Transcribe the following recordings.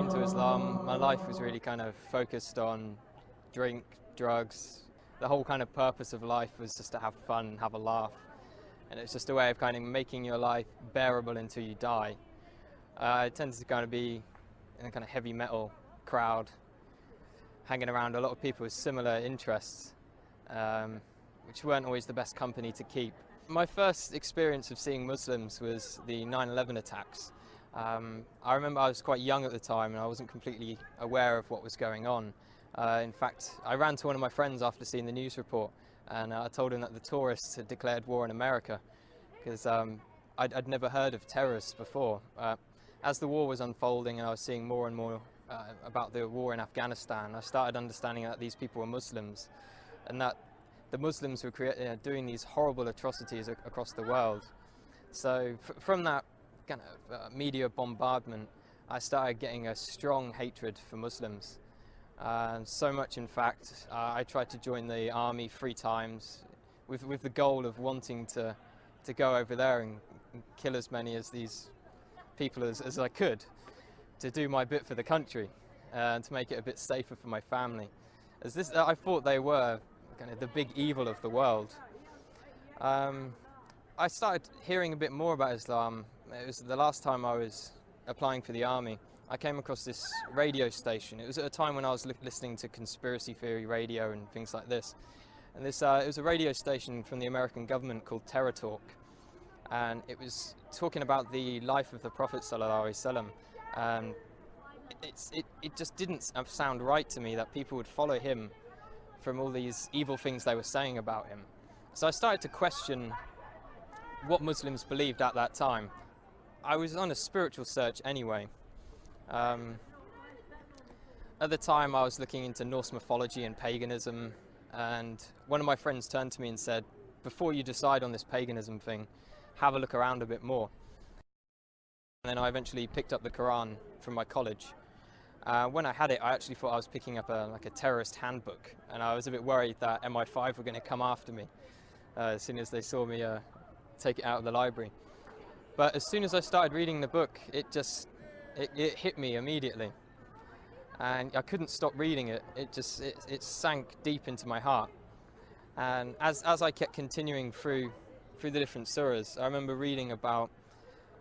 came to Islam, my life was really kind of focused on drink, drugs. The whole kind of purpose of life was just to have fun, have a laugh. And it's just a way of kind of making your life bearable until you die. I tended to kind of be in a kind of heavy metal crowd, hanging around a lot of people with similar interests, which weren't always the best company to keep. My first experience of seeing Muslims was the 9/11 attacks. I remember I was quite young at the time and I wasn't completely aware of what was going on. In fact, I ran to one of my friends after seeing the news report and I told him that the tourists had declared war on America because I'd never heard of terrorists before. As the war was unfolding and I was seeing more and more about the war in Afghanistan, I started understanding that these people were Muslims and that the Muslims were doing these horrible atrocities across the world. So from that kind of media bombardment, I started getting a strong hatred for Muslims. So much, in fact, I tried to join the army 3 times with the goal of wanting to go over there and kill as many of these people as I could, to do my bit for the country and to make it a bit safer for my family. I thought they were kind of the big evil of the world. I started hearing a bit more about Islam. It was the last time I was applying for the army. I came across this radio station. It was at a time when I was listening to conspiracy theory radio and things like this. And it was a radio station from the American government called Terror Talk. And it was talking about the life of the Prophet ﷺ. And it just didn't sound right to me that people would follow him from all these evil things they were saying about him. So I started to question what Muslims believed at that time. I was on a spiritual search anyway. At the time I was looking into Norse mythology and paganism, and one of my friends turned to me and said, before you decide on this paganism thing, have a look around a bit more. And then I eventually picked up the Quran from my college. When I had it, I actually thought I was picking up a terrorist handbook, and I was a bit worried that MI5 were going to come after me as soon as they saw me take it out of the library. But as soon as I started reading the book, it hit me immediately, and I couldn't stop reading it. It sank deep into my heart. And as I kept continuing through the different surahs, I remember reading about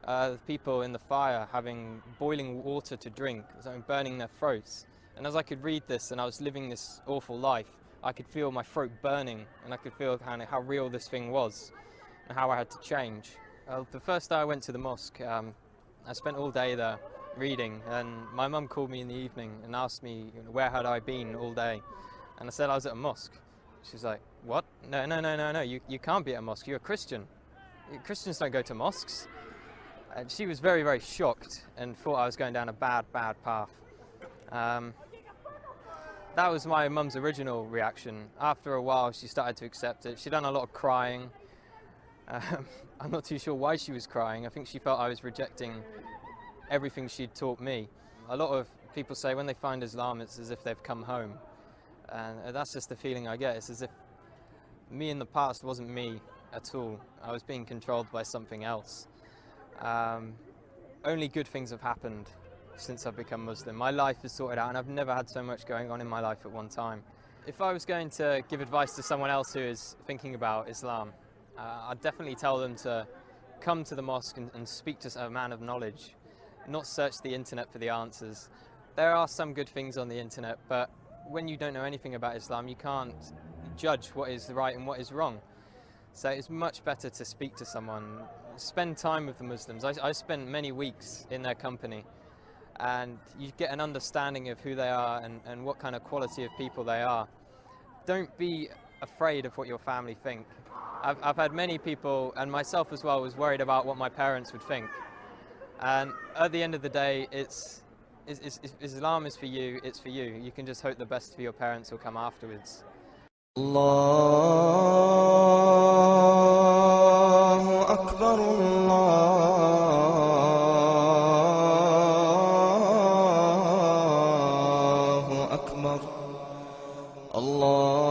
the people in the fire having boiling water to drink, burning their throats. And as I could read this and I was living this awful life, I could feel my throat burning, and I could feel kind of how real this thing was and how I had to change. The first day I went to the mosque, I spent all day there reading, and my mum called me in the evening and asked me, where had I been all day? And I said I was at a mosque. She's like, what? No, you can't be at a mosque, you're a Christian. Christians don't go to mosques. And she was very, very shocked and thought I was going down a bad path. That was my mum's original reaction. After a while she started to accept it. She'd done a lot of crying. I'm not too sure why she was crying. I think she felt I was rejecting everything she'd taught me. A lot of people say when they find Islam, it's as if they've come home. And that's just the feeling I get. It's as if me in the past wasn't me at all. I was being controlled by something else. Only good things have happened since I've become Muslim. My life is sorted out, and I've never had so much going on in my life at one time. If I was going to give advice to someone else who is thinking about Islam, I'd definitely tell them to come to the mosque and speak to a man of knowledge, not search the internet for the answers. There are some good things on the internet, but when you don't know anything about Islam, you can't judge what is right and what is wrong. So it's much better to speak to someone, spend time with the Muslims. I spent many weeks in their company, and you get an understanding of who they are and what kind of quality of people they are. Don't be afraid of what your family think. I've had many people, and myself as well, was worried about what my parents would think. And at the end of the day, Islam is for you, it's for you. You can just hope the best for your parents will come afterwards. Allahu Akbar, Allahu Akbar, Allah.